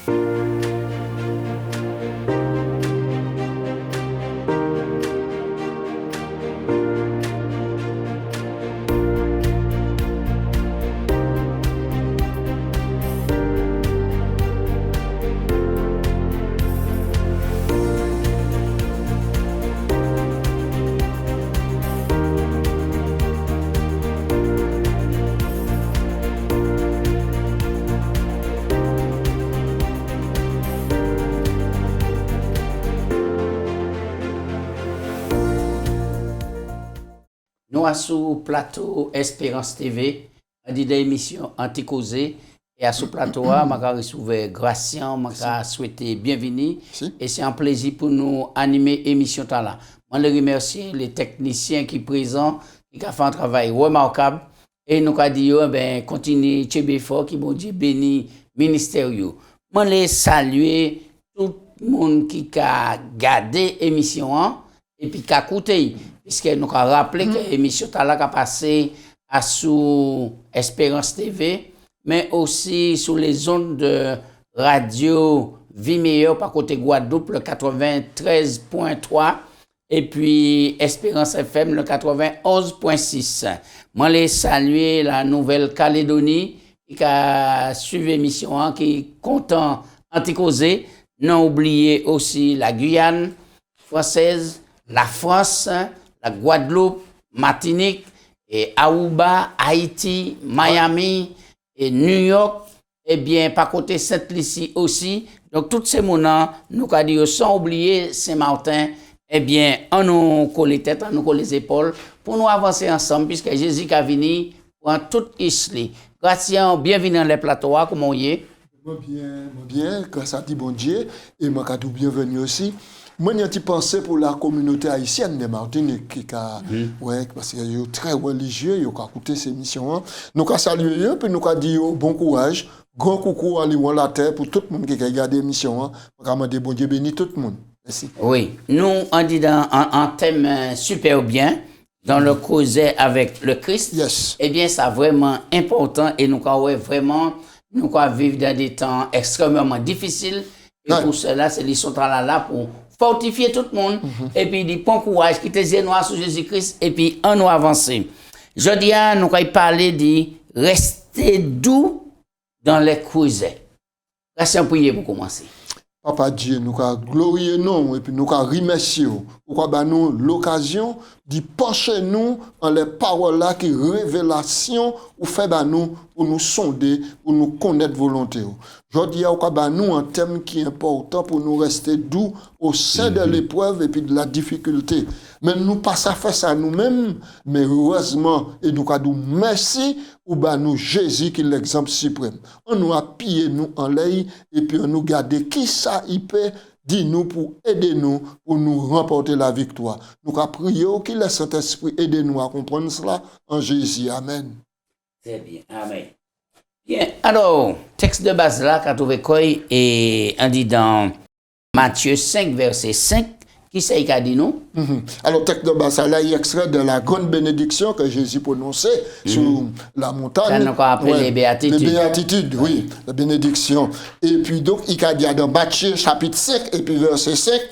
Nous sur plateau Espérance TV, on dit des émissions anti-causées. Et à ce plateau, je vais recevoir Gracien, je vais souhaiter bienvenue. Et c'est un plaisir pour nous animer l'émission là. Je remercie les techniciens qui sont présents, qui ont fait un travail remarquable. Et nous avons dit, ben, continuez, Tchébé fort, qui bon Dieu béni, ministère. Je vais saluer tout le monde qui a gardé l'émission et puis qui a écouté. Puisque nous avons rappelé que l'émission a passé à sous Espérance TV, mais aussi sur les zones de radio Vie Meilleure par côté Guadeloupe, le 93.3, et puis Espérance FM, le 91.6. Moi, je saluer la Nouvelle-Calédonie qui a suivi l'émission, qui est content anti-causé. Non oublier aussi la Guyane française, la France, la Guadeloupe, Martinique, et Aruba, Haïti, Miami, et New York, et bien par côté Sainte-Lucie aussi. Donc, tous ces moments, nous avons dit, sans oublier Saint-Martin, eh bien, on nous colle les têtes, on nous colle les épaules, pour nous avancer ensemble, puisque Jésus est venu pour toute l'Israël. Gracien, bienvenue dans les plateaux, comment vous êtes? Bien, grâce à Dieu, bon Dieu, et moi, bienvenue aussi. Moi, j'ai une pensée pour la communauté haïtienne de Martinique, qui ouais, parce qu'ils sont très religieux, ils ont écouté ces missions. Nous avons salué eux, puis nous avons dit bon courage, grand coucou à la terre pour tout le monde qui a regardé l'émission. Nous avons dit bon Dieu béni tout le monde. Merci. Oui, nous, on dit dans un thème super bien, dans le causer avec le Christ. Yes. Eh bien, c'est vraiment important et nous avons vraiment, nous vivre dans des temps extrêmement difficiles. Et pour cela, c'est les sont là pour fortifier tout le monde, et puis dit bon courage, qui te noir sur Jésus-Christ, et puis on nous avancer. Je dis à nous allons parler de rester doux dans les croisés. Merci à prier pour commencer. Papa Dieu, nous avons glorifié nous, et puis nous avons remercié pour nous l'occasion de pencher nous en les paroles là qui révélation ou fait nous pour nous sonder, pour nous connaître volonté. Je dis à nous un thème qui est important pour nous rester doux au sein de l'épreuve et puis de la difficulté. Mais nous pas ça faire ça nous-mêmes, mais heureusement, et nous avons merci ou nous Jésus qui est l'exemple suprême. On nous a pillé nous en l'air et puis on nous garde qui ça il peut dire nous pour aider nous pour nous remporter la victoire. Nous avons prié que le Saint-Esprit aide nous à comprendre cela en Jésus. Amen. C'est bien. Amen. Bien. Alors, texte de base là, quand on veut et on dit dans Matthieu 5, verset 5, qui c'est qui a dit nous? Alors, texte de base là, il est extrait de la grande bénédiction que Jésus prononçait sur la montagne. Ça nous appelle les béatitudes. Les béatitudes, oui, la bénédiction. Et puis, donc, il a dit dans Matthieu chapitre 5, et puis verset 5,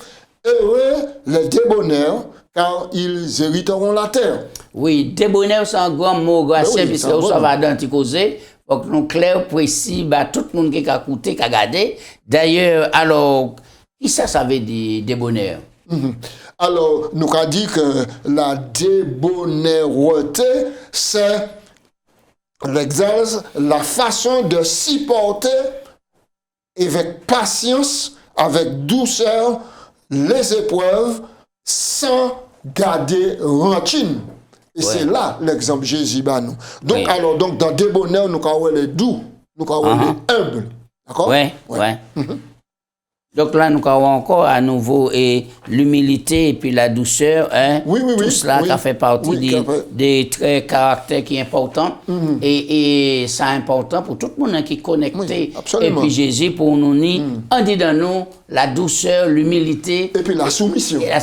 heureux les débonnaires, car ils hériteront la terre. Oui, débonnaire, c'est un grand mot, grâce, puisque ça va d'anticausé. Donc, nous clair, précis, tout le monde qui a écouté, qui a regardé. D'ailleurs, alors, qui ça veut dire débonnaire? Alors, nous avons dit que la débonnaireté, c'est l'exerce, la façon de supporter avec patience, avec douceur, les épreuves, sans garder rancune. Et c'est là l'exemple Jésus bat nous. Donc, alors, donc, dans débonnaire, nous avons les doux, nous avons les humbles. D'accord? Oui. Donc là, nous avons encore à nouveau l'humilité et puis la douceur. Hein? Tout cela qui fait partie des traits caractères qui sont importants. Et c'est important pour tout le monde qui est connecté. Et puis Jésus, pour nous dire, on dit dans nous la douceur, l'humilité. Et puis la soumission. Et la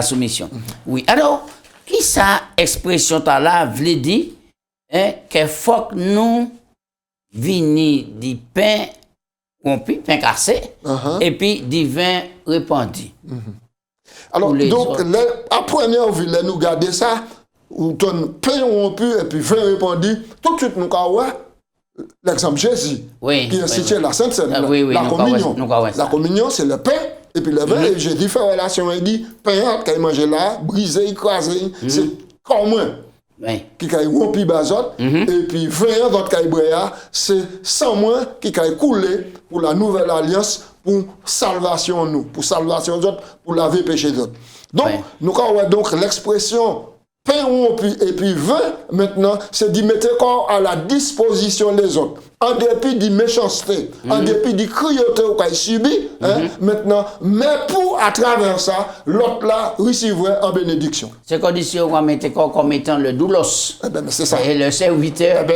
soumission. Oui. Alors, qui ça expression là veut dire qu'il faut que nous venions du pain rompu, pain cassé, et puis du vin répandu. Alors, donc, à première vue, là, nous garder ça, ou ton pain rompu et puis vin répandu, tout de suite, nous avons l'exemple Jésus, qui est situé la Sainte Seine, la communion. La communion, c'est le pain, et puis le vin, et Jésus fait relation, il dit, pain, quand il mange là, brisé, écrasé, c'est comme moi. Qui a rompu bazot, et puis 20 ans d'autres qui c'est 100 mois qui a coulé pour la nouvelle alliance, pour salvation nous, pour salvation d'autres, pour laver péché d'autres. Donc, nous avons donc l'expression pain rompu et puis vin, maintenant, c'est d'y mettre corps à la disposition des autres. En dépit de méchanceté, en dépit de cruauté qu'on a subi, maintenant, mais pour, à travers ça, l'autre là recevrait en bénédiction. C'est condition qu'on mettait comme étant le doulos. C'est ça. Et le serviteur.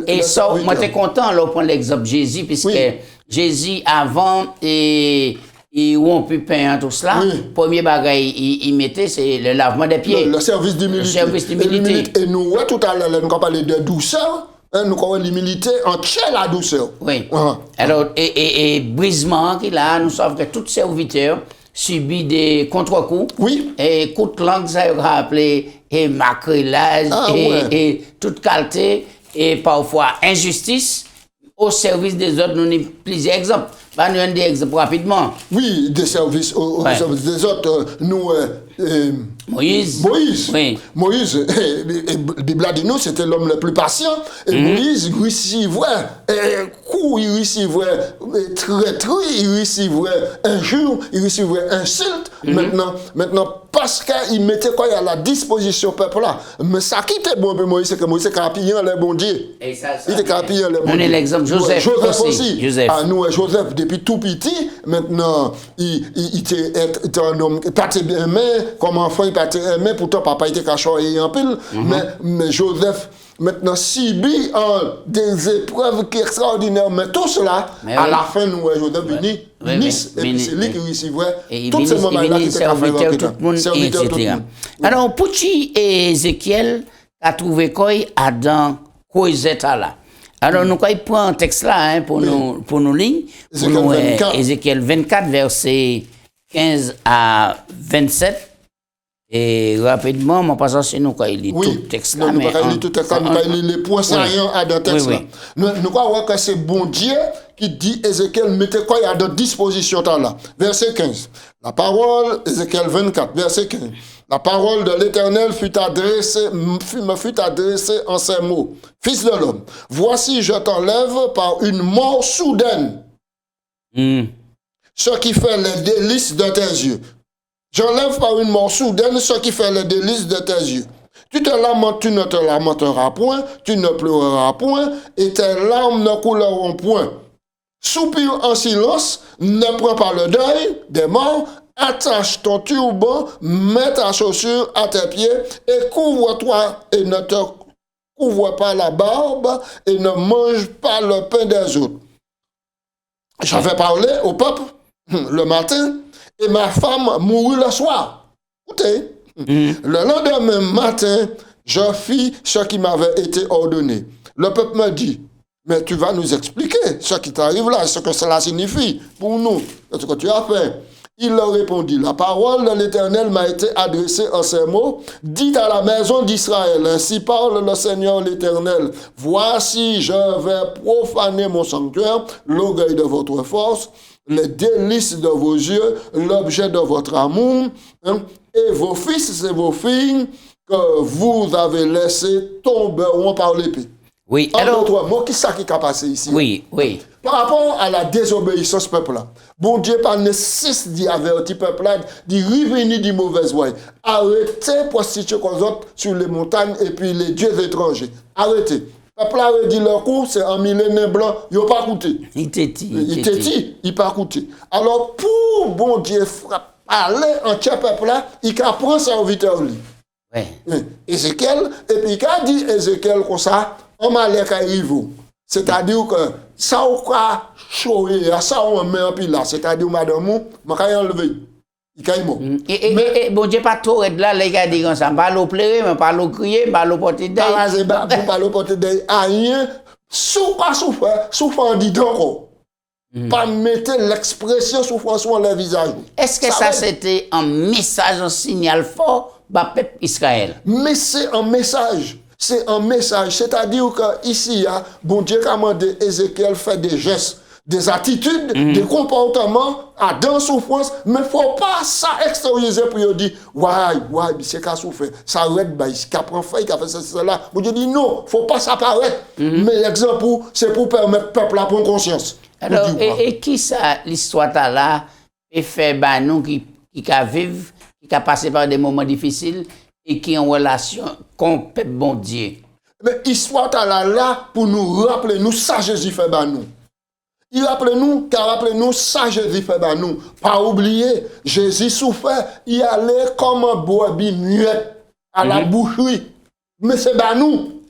Et ça, moi, j'étais content, là, pour l'exemple Jésus, puisque Jésus, avant, il rompu pain tout cela. Premier bagage il mettait, c'est le lavement des pieds. Le service d'humilité. Et nous, tout à l'heure, nous avons parlé de douceur. Nous avons l'humilité entière la douceur. Oui. Alors, et brisement qu'il a, nous savons que tout serviteur subit des contre-coups. Oui. Et coup de langue, ça a appelé et macrélage, et toute qualité, et parfois injustice. Au service des autres, nous avons plusieurs exemples. Nous avons des exemples rapidement. Oui, des services au service des autres. Nous, Moïse. Oui. Moïse, la Bible dit nous, c'était l'homme le plus patient. Et Moïse recevait coup, il recevait traîtrise, il recevait injure, il recevait insulte. Maintenant, parce qu'il mettait quoi à la disposition du peuple là. Mais ça qui était bon pour Moïse, c'est que Moïse était capillant les bons dieux. Il était capillant les bons dieux. On est l'exemple Joseph aussi. Joseph, depuis tout petit, maintenant, il était un homme, il pas bien aimé, comme enfant, il pas aimé, pourtant papa était caché en pile, mais Joseph, maintenant, subit des épreuves qui sont extraordinaires, mais tout cela, à la fin, nous, Joseph béni, et puis c'est lui qui recevait tous ces moments-là qui étaient serviteur, tout le monde, etc. Alors, pour qui Ézéchiel a trouvé quoi dans Cosette là? Alors, nous prenons un texte là pour nous lire. Ézéchiel 24, versets 15 à 27. Et rapidement, mon passage, c'est nous qui lisons tout le texte là. Nous lisons tout le texte là, nous lisons les points saillants à dans le texte là. Nous croyons que c'est bon Dieu qui dit Ézéchiel, mettez quoi à notre disposition là. Verset 15. La parole, Ézéchiel 24, verset 15. La parole de l'Éternel me fut adressée en ces mots. Fils de l'homme, voici je t'enlève par une mort soudaine. Ce qui fait les délices de tes yeux. J'enlève par une mort soudaine ce qui fait les délices de tes yeux. Tu te lamentes, tu ne te lamenteras point, tu ne pleureras point, et tes larmes ne couleront point. Soupire en silence, ne prends pas le deuil des morts, attache ton turban, mets ta chaussure à tes pieds, et couvre-toi, et ne te couvre pas la barbe, et ne mange pas le pain des autres. J'avais parlé au peuple le matin, et ma femme mourut le soir. Écoutez, le lendemain matin, je fis ce qui m'avait été ordonné. Le peuple me dit, mais tu vas nous expliquer ce qui t'arrive là, ce que cela signifie pour nous, ce que tu as fait. Il leur répondit, la parole de l'Éternel m'a été adressée en ces mots, dites à la maison d'Israël, ainsi parle le Seigneur l'Éternel, voici je vais profaner mon sanctuaire, l'orgueil de votre force, les délices de vos yeux, l'objet de votre amour, et vos fils et vos filles que vous avez laissés tomberont par l'épée. Oui, alors, moi, qui ça qui a passé ici? Oui. Par rapport à la désobéissance peuple-là, bon Dieu par nécessité d'y avertir peuple-là, d'y revenir du mauvais voie. Arrêtez prostituer qu'on autres sur les montagnes et puis les dieux étrangers. Arrêtez. Peuple a dit leur coup, c'est un millénaire blanc, il n'a pas coûté. Il n'a pas coûté. Alors, pour bon Dieu parler en tel peuple-là, il a pris serviteur lui. Ézéchiel, et puis il a dit Ézéchiel comme ça, on m'a l'air qu'arrive. C'est-à-dire que ça ou quoi chouer, ça on met en pile là, c'est-à-dire madame, je vais enlever. Et bon Dieu pas trop être là, les gars disent comme ça, pas l'eau pleurer, mais pas l'eau crier, pas l'eau porter d'ail. Pas l'eau porter d'ail, rien, souffre en dit encore. Pas mettre l'expression souffrance sur leur visage. Est-ce que ça c'était un message, un signal fort pour le peuple Israël? Mais c'est un message. C'est un message. C'est-à-dire que ici, bon Dieu a demandé Ézéchiel faire des gestes, des attitudes, des comportements à dans souffrance, mais il ne faut pas ça extérioriser pour dire, ouais, c'est qu'à souffrir. Ça arrête, il prend fait, il a fait cela. Bon Dieu dit non, il ne faut pas s'apparaître. Mais l'exemple, c'est pour permettre au peuple à prendre conscience. Alors, et qui ça, l'histoire là, et fait nous qui vivent, qui a passé par des moments difficiles et qui ont en relation avec le peuple bon Dieu? Mais l'histoire là pour nous rappeler, nous, ça Jésus fait nous. Il rappelle-nous, car rappelle-nous, ça Jésus fait nous. Pas oublier, Jésus souffrait, il allait comme un brebis muette à la boucherie. Mais c'est nous.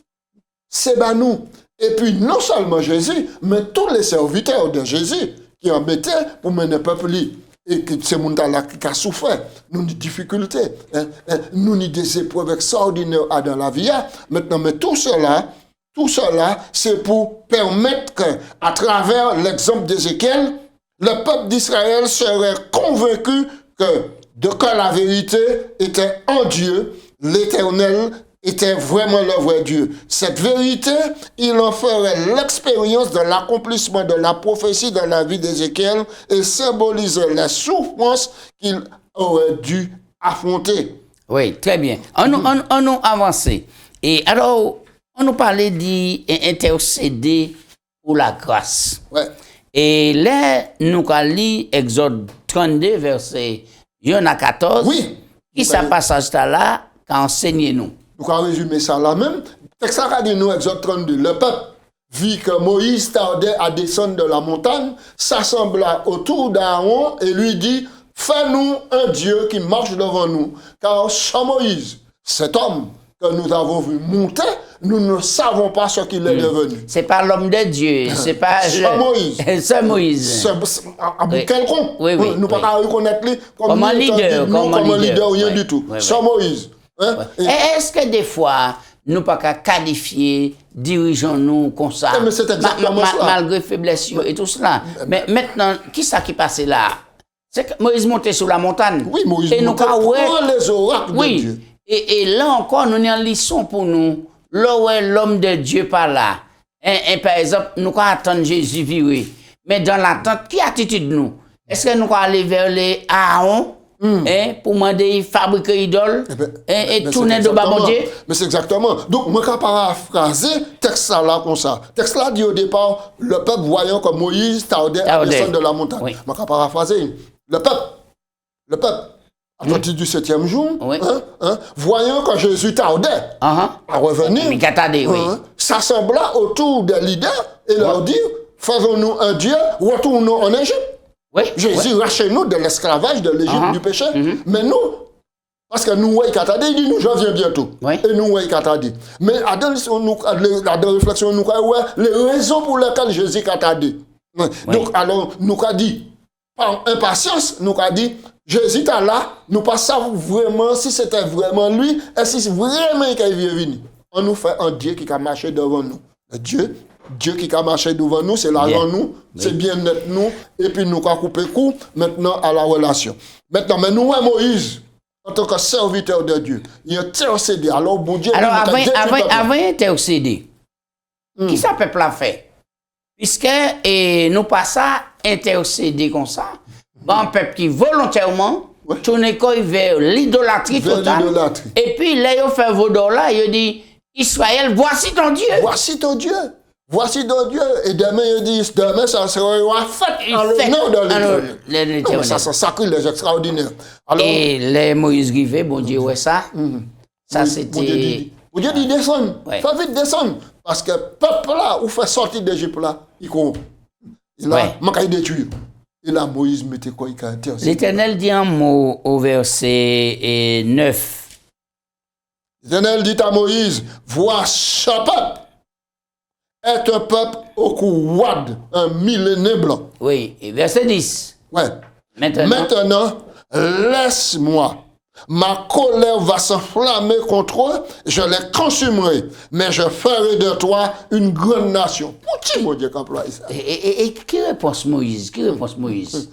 C'est nous. Et puis, non seulement Jésus, mais tous les serviteurs de Jésus qui en mettaient pour mener le peuple. Et que c'est mon là qui a souffert. Nous avons des difficultés. Nous avons des épreuves extraordinaires dans la vie. Maintenant, mais tout cela, c'est pour permettre qu'à travers l'exemple d'Ézéchiel, le peuple d'Israël serait convaincu que la vérité était en Dieu, l'Éternel était vraiment le vrai Dieu. Cette vérité, il en ferait l'expérience de l'accomplissement de la prophétie dans la vie d'Ézéchiel et symboliserait la souffrance qu'il aurait dû affronter. Oui, très bien. On nous avancé. Et alors, on nous parlait d'intercéder pour la grâce. Ouais. Et là, nous avons lu Exode 32, verset 1 à 14. Oui. Qui ça passage là, qu'enseignez-nous. Nous allons résumer ça là même. Texte a dit nous, Exode 32, le peuple vit que Moïse tardait à descendre de la montagne, s'assembla autour d'Aaron et lui dit, fais-nous un Dieu qui marche devant nous. Car sans Moïse, cet homme que nous avons vu monter, nous ne savons pas ce qu'il est devenu. C'est pas l'homme de Dieu, c'est pas Moïse. C'est Moïse. C'est quelconque. Oui, nous ne pouvons pas reconnaître comme un leader, rien du tout. Sans Moïse. Hein? Est-ce que des fois, nous ne pouvons pas qualifier, dirigeons-nous comme ça, mais c'est exactement cela. Malgré faiblesse et tout cela. Mais maintenant, qui ça qui passait là? C'est que Moïse montait sur la montagne. Oui, Moïse montait pour les oracles de Dieu. Et là encore, nous avons une leçon pour nous. Là où l'homme de Dieu par là. Par exemple, nous allons attendre Jésus vivre. Mais dans l'attente, qui attitude nous? Est-ce que nous allons aller vers les Aaron pour demander fabriquer idole et tourner de bas Dieu? Mais c'est exactement. Donc, moi, je vais paraphraser le texte là comme ça. Le texte là dit au départ, le peuple voyant que Moïse tardait à descendre de la montagne. Oui. Je vais paraphraser. Le peuple, à partir du 7e jour, voyant que Jésus tardait à revenir, s'assembla autour des leaders et leur dit, faisons-nous un Dieu, retournons en Égypte. Oui, Jésus rachez-nous de l'esclavage de l'Égypte du péché. Mais nous, parce que nous, il dit, nous, je viens bientôt. Et nous, mais à la réflexion, nous, les raisons pour lesquelles Jésus a dit. Donc, alors, nous a dit, par impatience, nous a dit, Jésus est là, nous ne savons vraiment si c'était vraiment lui et si c'est vraiment qu'il est venu. On nous fait un Dieu qui a marché devant nous. Dieu qui a marché devant nous, c'est l'argent nous, c'est bien net nous, et puis nous avons coupé coup maintenant à la relation. Maintenant, mais nous, Moïse, en tant que serviteur de Dieu, il a intercédé. Alors, bon Dieu, alors avant d'intercéder, qui ça peuple a fait? Puisque nous passons à intercéder comme ça, un peuple qui volontairement tourne vers l'idolâtrie totale. Et puis, là, il fait vos dollars, il dit, Israël, voici ton Dieu. Voici ton Dieu. Voici ton Dieu. Et demain, il dit, demain, ça sera une fête en l'honneur de l'Éternel. Ça, c'est sacrilège extraordinaire. Alors, et les Moïse Rivet, bon Dieu, ouais, ça. Ça, c'était. Bon Dieu dit, descends. Fais vite descendre. Parce que le peuple là, où fait sortir d'Égypte là, il court. Et là, il détruit. Et là, Moïse mettait quoi? Il a intercédé. L'Éternel dit un mot au verset 9. L'Éternel dit à Moïse, vois ce peuple est un peuple au cou wad, un millénaire blanc. Oui, et verset 10. Ouais. Maintenant, laisse-moi Ma colère va s'enflammer contre eux, je les consumerai, mais je ferai de toi une grande nation. Pourquoi mon Dieu qu'emploie ça? Et qui réponse Moïse? Qui réponse Moïse?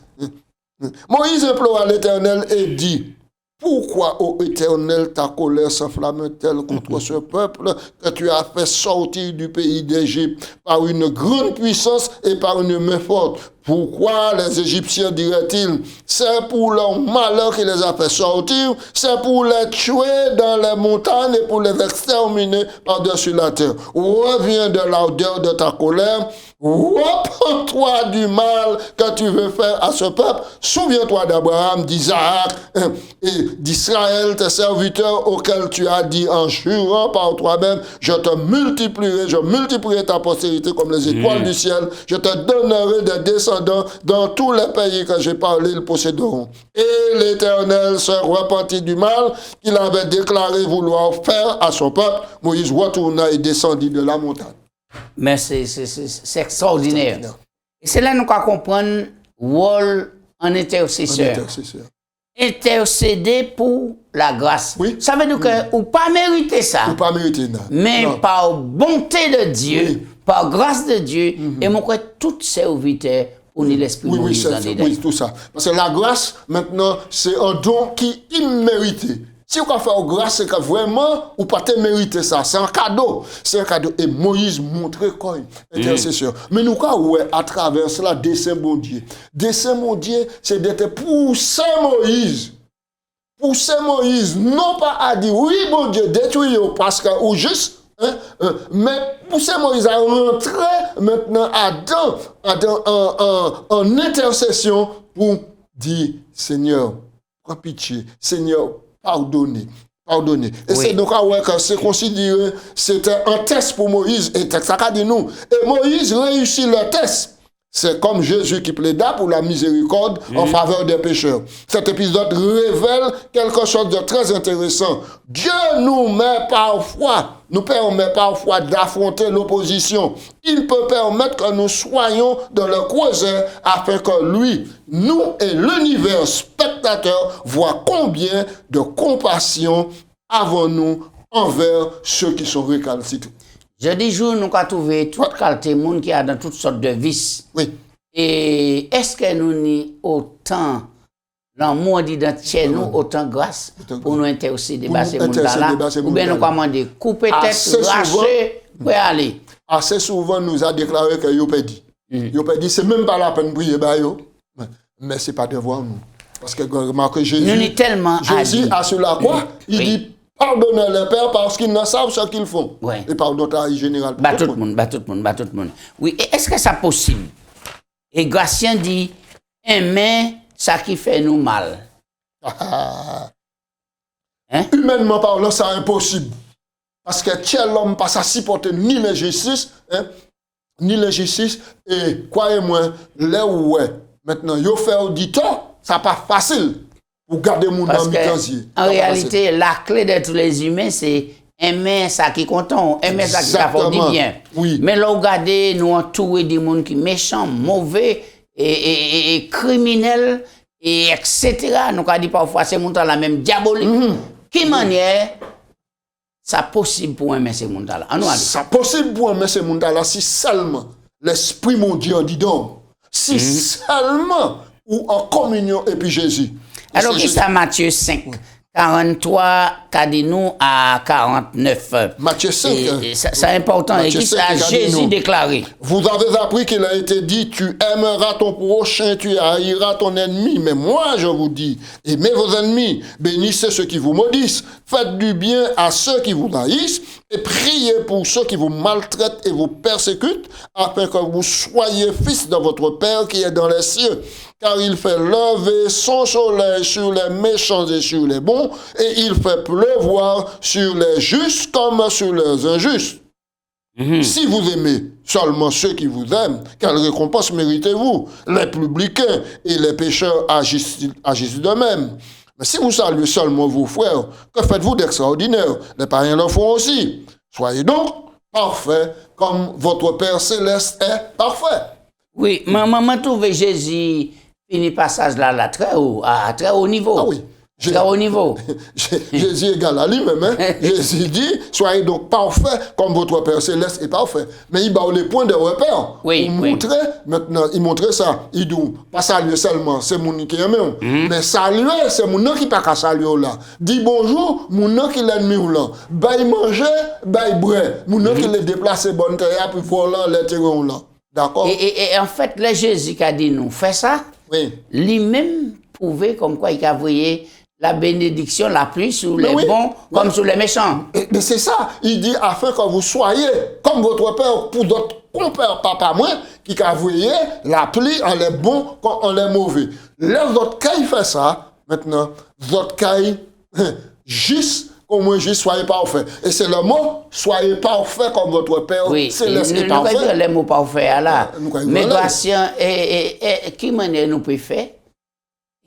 Moïse implora l'Éternel et dit, pourquoi, ô Éternel, ta colère s'enflamme-t-elle contre ce peuple que tu as fait sortir du pays d'Égypte par une grande puissance et par une main forte? Pourquoi les Égyptiens diraient-ils, c'est pour leur malheur qu'il les a fait sortir, c'est pour les tuer dans les montagnes et pour les exterminer par-dessus la terre. Reviens de l'ardeur de ta colère, repens-toi du mal que tu veux faire à ce peuple. Souviens-toi d'Abraham, d'Isaac et d'Israël, tes serviteurs auxquels tu as dit en jurant par toi-même, je multiplierai ta postérité comme les étoiles du ciel, je te donnerai des descendants dans tous les pays que j'ai parlé, ils posséderont. Et l'Éternel se repentit du mal qu'il avait déclaré vouloir faire à son peuple. Moïse retourna et descendit de la montagne. Mais c'est extraordinaire. Et c'est là que nous comprenons le rôle en intercesseur. Intercéder pour la grâce. Oui. Ça veut dire que ou pas mériter ça. Ou pas mériter, non. Mais non. Par bonté de Dieu, par grâce de Dieu, et mon frère, tout serviteur pour l'esprit de Moïse dans les oui, tout ça. Parce que la grâce, maintenant, c'est un don qui est immérité. Si vous faites grâce, c'est que vraiment, vous ne pouvez pas mériter ça. C'est un cadeau. C'est un cadeau. Et Moïse montrait quoi intercession. Mais nous, à travers cela, dessein bon Dieu. Dessein bon Dieu, c'est d'être pousser Moïse. Pousser Moïse, non pas à dire, oui, bon Dieu, détruisez parce que, ou juste, mais pousser Moïse à rentrer maintenant en intercession pour dire, Seigneur, prends pitié, Seigneur, pardonnez. Et c'est donc que c'est considéré, c'était un test pour Moïse, et ça qu'a dit nous. Et Moïse réussit le test. C'est comme Jésus qui plaida pour la miséricorde en faveur des pécheurs. Cet épisode révèle quelque chose de très intéressant. Dieu nous permet parfois d'affronter l'opposition. Il peut permettre que nous soyons dans le creuset afin que lui, nous et l'univers spectateur voient combien de compassion avons-nous envers ceux qui sont récalcitrants. Jeudi jour, nous avons trouvé toute qualité de monde qui a dans toutes sortes de vices. Oui. Et est-ce que nous avons autant l'amour d'identité, nous, autant grâce pour nous intercéder à ces gens-là? Ou bien nous commandons couper tête, racher, pour aller? Assez souvent, nous a déclaré que yo perdu. Yo perdu, c'est même pas la peine de prier, mais c'est pas devoir nous. Parce que remarquez, Jésus a sur la croix, il dit, pardonnez les pères parce qu'ils ne savent ce qu'ils font. Oui. Et pardon en général. Tout le monde. Oui, est-ce que c'est possible? Et Gratien dit, aimer ça qui fait nous mal. Humainement parlant, c'est impossible. Parce que tel homme passe à supporter ni l'injustice, et croyez-moi, là où maintenant, yo fait auditeur, ça pas facile. Pour garder mon âme en réalité, la clé de tous les humains, c'est aimer ça qui est content, aimer ça qui fait du bien. Oui. Mais là, regardez, nous entourons des gens qui sont méchants, mauvais et criminels, et etc. Nous avons dit parfois, c'est mon temps la même diabolique. Qui manière, ça possible pour aimer ces gens-là? Ça possible pour aimer ces gens-là si seulement l'Esprit mon Dieu en dit donc. Si seulement ou en communion et puis Jésus. Alors, qui ça, Matthieu 5, 43, qu'a dit nous à 49. Matthieu 5. C'est important. Et qui ça, Jésus déclaré. Vous avez appris qu'il a été dit, tu aimeras ton prochain, tu haïras ton ennemi. Mais moi, je vous dis, aimez vos ennemis, bénissez ceux qui vous maudissent, faites du bien à ceux qui vous haïssent, et priez pour ceux qui vous maltraitent et vous persécutent, afin que vous soyez fils de votre Père qui est dans les cieux. Car il fait lever son soleil sur les méchants et sur les bons, et il fait pleuvoir sur les justes comme sur les injustes. Si vous aimez seulement ceux qui vous aiment, quelle récompense méritez-vous? Les publicains et les pécheurs agissent de même. Mais si vous saluez seulement vos frères, que faites-vous d'extraordinaire? Les païens le font aussi. Soyez donc parfaits comme votre Père céleste est parfait. Oui, maman trouve Jésus fini passage là très haut, à très haut niveau. Ah oui. Au niveau. Jésus est égal à lui-même. Hein? Jésus dit, soyez donc parfaits comme votre Père céleste est parfait. Mais il bat les points de repère. Oui, pour montrer, maintenant, il montrait ça. Il dit, pas saluer seulement, c'est mon qui aime. Mais saluer, c'est mon nom qui pas qu'à saluer là. Dit bonjour, mon nom qui l'ennemi ou là. Bail manger, bail boire. Mon nom qui le déplacer bonne terre, puis voilà, les terrains là. D'accord? Et en fait, le Jésus qui a dit nous, fait ça. Oui. Lui-même pouvait comme quoi il a envoyé la bénédiction, la pluie sur les bons comme sur les méchants. Mais c'est ça. Il dit afin que vous soyez comme votre Père pour d'autres compères, papa moi, qui a envoyé la pluie en les bons comme en les mauvais. Là, votre cas, il fait ça. Maintenant, votre cas, juste comme moi, juste soyez parfait. Et c'est le mot, soyez parfait comme votre Père céleste est parfait. Nous avons les mots parfaits là. Mais patient, qui manière nous peut faire?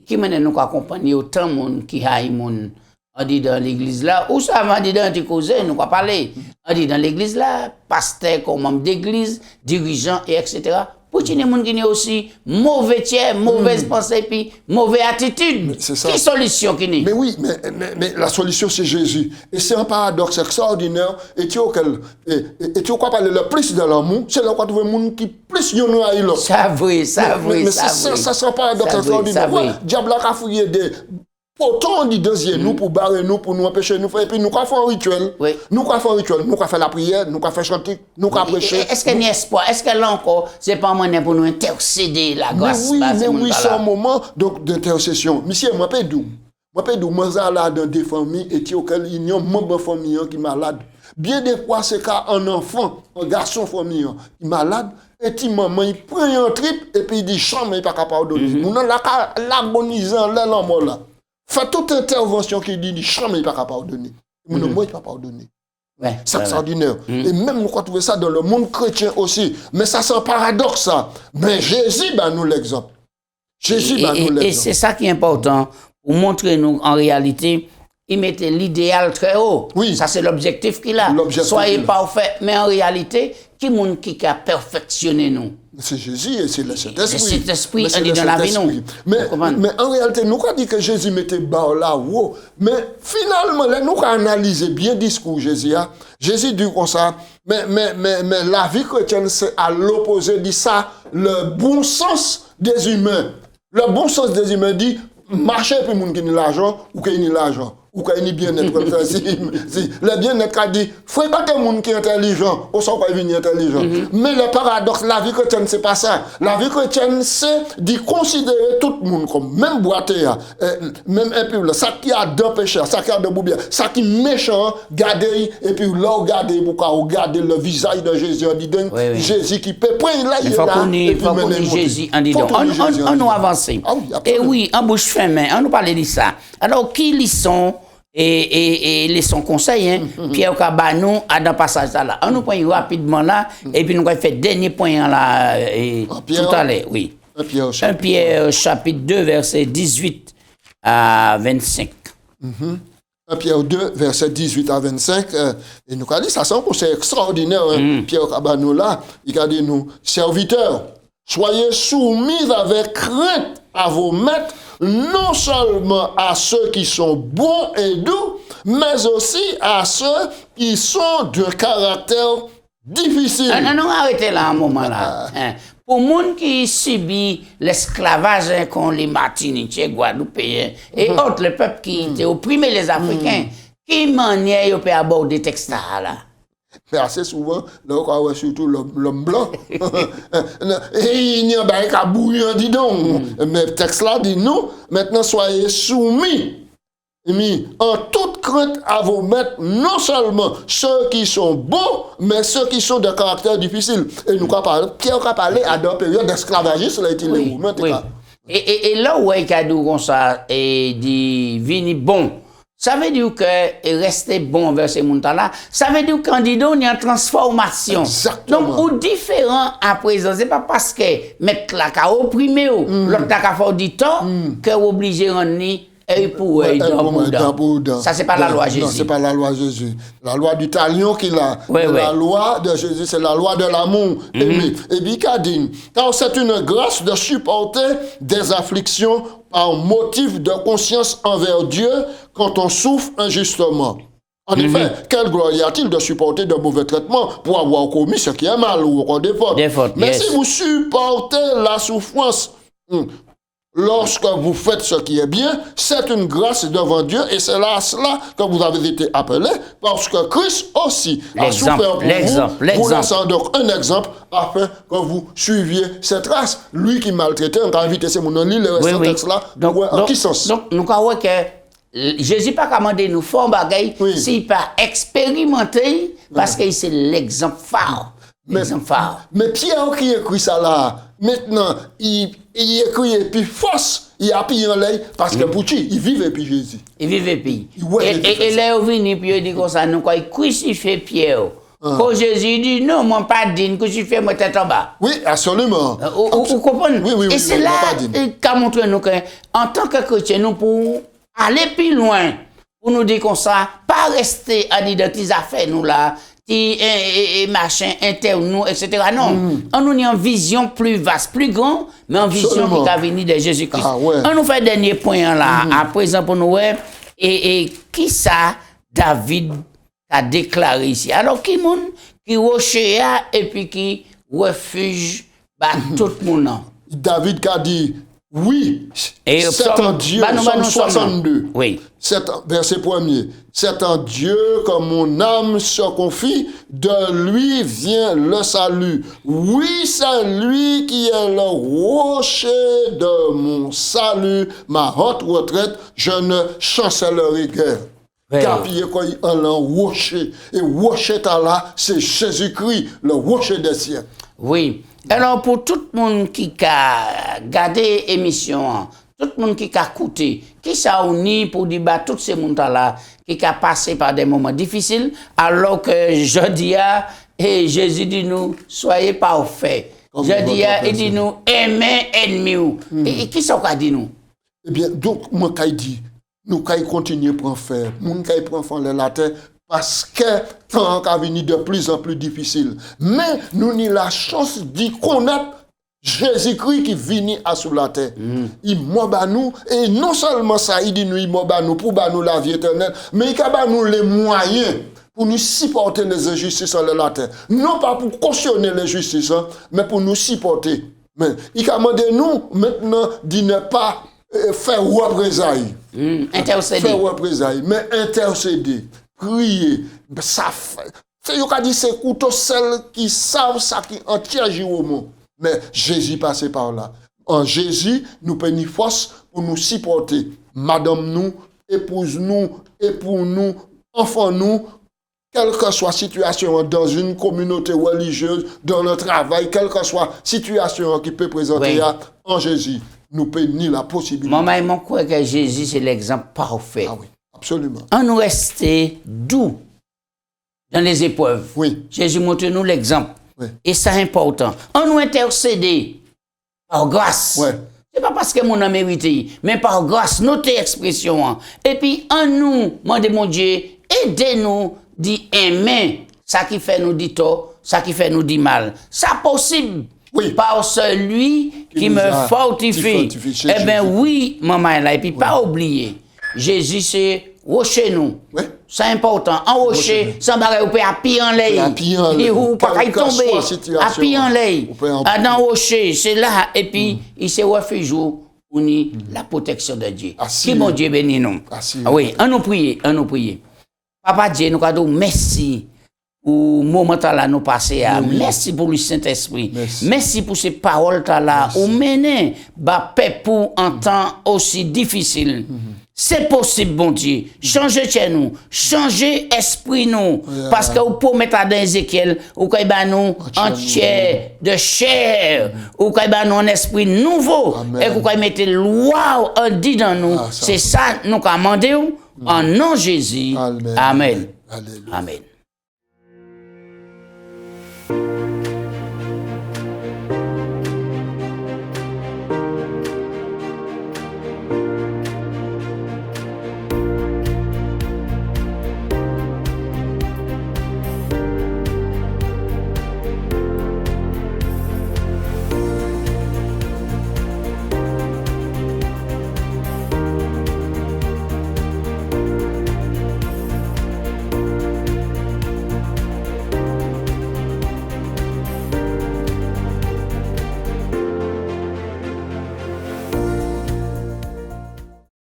Qui mène nous accompagner autant de monde qui a monde on dit dans l'église là ou ça va dire dans tes causes nous pas parler on dit dans l'église là pasteur comme membre d'église dirigeant et etc. pour les gens qui ont aussi mauvais tiers mauvaise pensée puis mauvaise attitude qui solution qui n'est mais oui mais la solution c'est Jésus et c'est un paradoxe extraordinaire et tu quoi parler le plus de l'amour c'est là qu'on trouve monde qui plus yon a l'autre ça vrai ça c'est un paradoxe extraordinaire diable a fouillé des pourtant on dit deuxième nous pour barrer nous pour nous empêcher nous faire et puis nous quoi faire un rituel nous quoi faire un rituel nous quoi faire la prière nous quoi faire chanter nous quoi prêcher est-ce qu'il y a espoir est-ce que là encore c'est pas un moyen pour nous intercéder la grâce mais oui c'est un moment donc d'intercession monsieur moi pas d'où moi là dans des familles et qui auquel il y a un membre famille qui malade bien des fois c'est qu'un enfant un garçon famille qui malade et ti maman il prend un trip et puis il dit chambre il pas capable de donner on la l'agonisant là la mort là fait toute intervention qui dit chambre il pas capable de donner mon nom il pas pardonner c'est extraordinaire et même nous trouver ça dans le monde chrétien aussi mais ça c'est un paradoxe ça mais Jésus nous l'exemple et c'est ça qui est important pour montrer nous en réalité il mettait l'idéal très haut. Oui. Ça, c'est l'objectif qu'il a. Soyez parfait. Mais en réalité, qui est-ce qui a perfectionné nous? C'est Jésus et c'est le Saint-Esprit. Le Saint-Esprit, on dit dans la vie, non? Mais en réalité, nous avons dit que Jésus mettait bas là haut. Mais finalement, là, nous avons analysé bien le discours de Jésus. Jésus dit comme ça, mais la vie chrétienne, c'est à l'opposé de ça, le bon sens des humains. Le bon sens des humains dit, marcher pour les gens qui ont l'argent ou qui ont l'argent. Ou qu'il y a bien-être comme ça. Le bien-être a dit, fréquenter les gens qui sont intelligents, ou sans pas venir intelligent. Mais le paradoxe, la vie chrétienne, c'est pas ça. La vie chrétienne, c'est de considérer tout le monde comme même boité, même impur, ça qui a deux péchés, ça qui a deux boubières, ça qui est méchant, garder, et puis là, regarder, pour regarder le visage de Jésus, on dit, Jésus qui peut prendre là, il est là, et puis on dit Jésus, on dit, on nous avance. Et oui, en bouche fermée, on nous parle de ça. Alors, qui les sont? Et les son conseil, Pierre Cabanou a dans passage là. On nous prend rapidement là, et puis nous allons faire dernier point là, tout à l'heure, oui. 1 Pierre chapitre 2, verset 18 à 25. 1 Pierre 2, verset 18 à 25. Et nous avons dit, ça c'est extraordinaire, Pierre Cabanou là, il a dit nous, serviteurs, soyez soumis avec crainte à vos maîtres, non seulement à ceux qui sont bons et doux, mais aussi à ceux qui sont de caractère difficile. Non, arrêtez là un moment là. Pour les gens qui subissent l'esclavage qu'on les Martiniquais, Guadeloupéens et autres, les peuples qui étaient opprimés, les Africains, qui manière ils peuvent aborder le texte là? Mais assez souvent, là, on voit surtout l'homme blanc. Et il n'y a pas qu'à bouillir, dis donc. Mais le texte là dit nous, maintenant soyez soumis en toute crainte à vos maîtres, non seulement ceux qui sont bons, mais ceux qui sont de caractère difficile. Et nous, Pierre a parlé à une période d'esclavagisme, là, il oui. Et là où il a dit comme ça, et dit, vini bon. Ça veut dire que rester bon vers ces montants-là, ça veut dire qu'en disant il y a une transformation. Exactement. Donc, ou différent à présent, c'est pas parce que mettre la ca opprimé ou l'autre la ca fait du temps que obligé rendre œil pour œil, dent pour dent. Ça, c'est pas la loi Jésus. Non, c'est pas la loi Jésus. La loi du talion qu'il a. La loi de Jésus, c'est la loi de l'amour aimé. Et puis, il dit, car c'est une grâce de supporter des afflictions par motif de conscience envers Dieu quand on souffre injustement. En effet, quelle gloire y a-t-il de supporter de mauvais traitements pour avoir commis ce qui est mal ou encore des fautes? Mais si vous supportez la souffrance lorsque vous faites ce qui est bien, c'est une grâce devant Dieu et c'est là à cela que vous avez été appelés parce que Christ aussi a souffert pour vous. Vous laissant donc un exemple afin que vous suiviez cette race. Lui qui maltraitait, on a invité ces gens à lire le texte là. Donc, en quel sens? Donc, nous avons que Jésus n'a pas commandé nous faire un bagage s'il pas expérimenté parce que c'est l'exemple phare. Mais Pierre qui écrit ça là, maintenant, il écrit et puis force, il a pris en l'air parce que pour lui, il vivait puis Jésus. Il vivait puis. Et là, il vient puis il dit comme ça, nous quoi, il crucifie Pierre. Quand Jésus dit non, moi pas dit, crucifie moi tête en bas. Oui, absolument. Vous comprenez? Oui, et c'est là qu'a montré nous qu'en tant que chrétien, nous pour aller plus loin, pour nous dire comme ça, pas rester à dire des affaires nous là, et machin, interne nous, etc. Non, on nous a une vision plus vaste, plus grande, mais une vision qui a venu de Jésus-Christ. On nous fait le dernier point là, à présent pour nous, et qui ça, David a déclaré ici? Alors, qui monde qui rocher et puis qui refuge tout le monde? David a dit, oui, c'est un Dieu, Psaume 62, verset 1er. C'est un Dieu que mon âme se confie, de lui vient le salut. Oui, c'est lui qui est le rocher de mon salut, ma haute retraite, je ne chancellerai guère. Car il y a un rocher, et rocher là, c'est Jésus-Christ, le rocher des cieux. Oui. Alors, pour tout le monde qui a gardé l'émission, tout le monde qui a écouté, qui s'est uni pour dire bah, tous ces gens-là qui a passé par des moments difficiles, alors que je dis et Jésus dit nous, soyez parfaits. Je dis il dit nous, aimez ennemis. Et qui ça dit nous? Eh bien, donc, moi, je dis, nous, quand continuer pour en faire, nous, quand prend faire la terre, parce que le temps a venu de plus en plus difficile. Mais nous avons la chance d'y connaître Jésus-Christ qui vient à sous la terre. Il m'a nous, et non seulement ça, il dit nous, il m'a nous pour nous la vie éternelle, mais il a nous les moyens pour nous supporter les injustices sur la terre. Non pas pour cautionner les injustices, mais pour nous supporter. Mais il a demandé nous maintenant de ne pas faire représailles. Intercéder. Faire représailles, mais intercéder. Prier, ça fait. C'est dit c'est couteau celles qui savent ça qui entier Jérôme. Mais Jésus passait par là. En Jésus, nous prenons force pour nous supporter. Madame nous, épouse nous, époux nous, enfants nous, quelle que soit la situation dans une communauté religieuse, dans le travail, quelle que soit la situation qui peut présenter en Jésus, nous prenons la possibilité. Maman, je crois que Jésus c'est l'exemple parfait. Ah oui. Absolument. On nous restait doux dans les épreuves. Oui. Jésus montre nous l'exemple. Oui. Et c'est important. On nous intercéder par grâce. Oui. C'est pas parce que mon a mérité, mais par grâce, notre expression. Et puis, en nous, mon Dieu, aidez-nous d'aimer ça qui fait nous dit tort, ça qui fait nous dit mal. Ça possible. Oui. Par celui qui me fortifie. Eh bien, oui, maman, là. Et puis, pas oublier. Jésus, c'est rocher nous. Oui. C'est important. En rocher, sans barrer, vous pouvez appuyer en l'air. Et vous pouvez tomber. Appuyer en l'air. Dans rocher, c'est là. Et puis, il se refuge où on a la protection de Dieu. Qui mon Dieu bénit nous. Oui, on nous prie, on nous prie. Papa Dieu, nous avons merci pour le moment là nous passer. Merci pour le Saint-Esprit. Merci pour ces paroles là. Ou mener, pour un temps aussi difficile. C'est possible, bon Dieu. Changez chez nous. Changez esprit nous. Parce que vous pouvez mettre dans Ézéchiel, ou qu'il y nous entier de chair, ou qu'il y nous un esprit nouveau, et que vous mettez loi en dit dans nous. C'est ça nous commandons en nom de Jésus. Amen. Amen.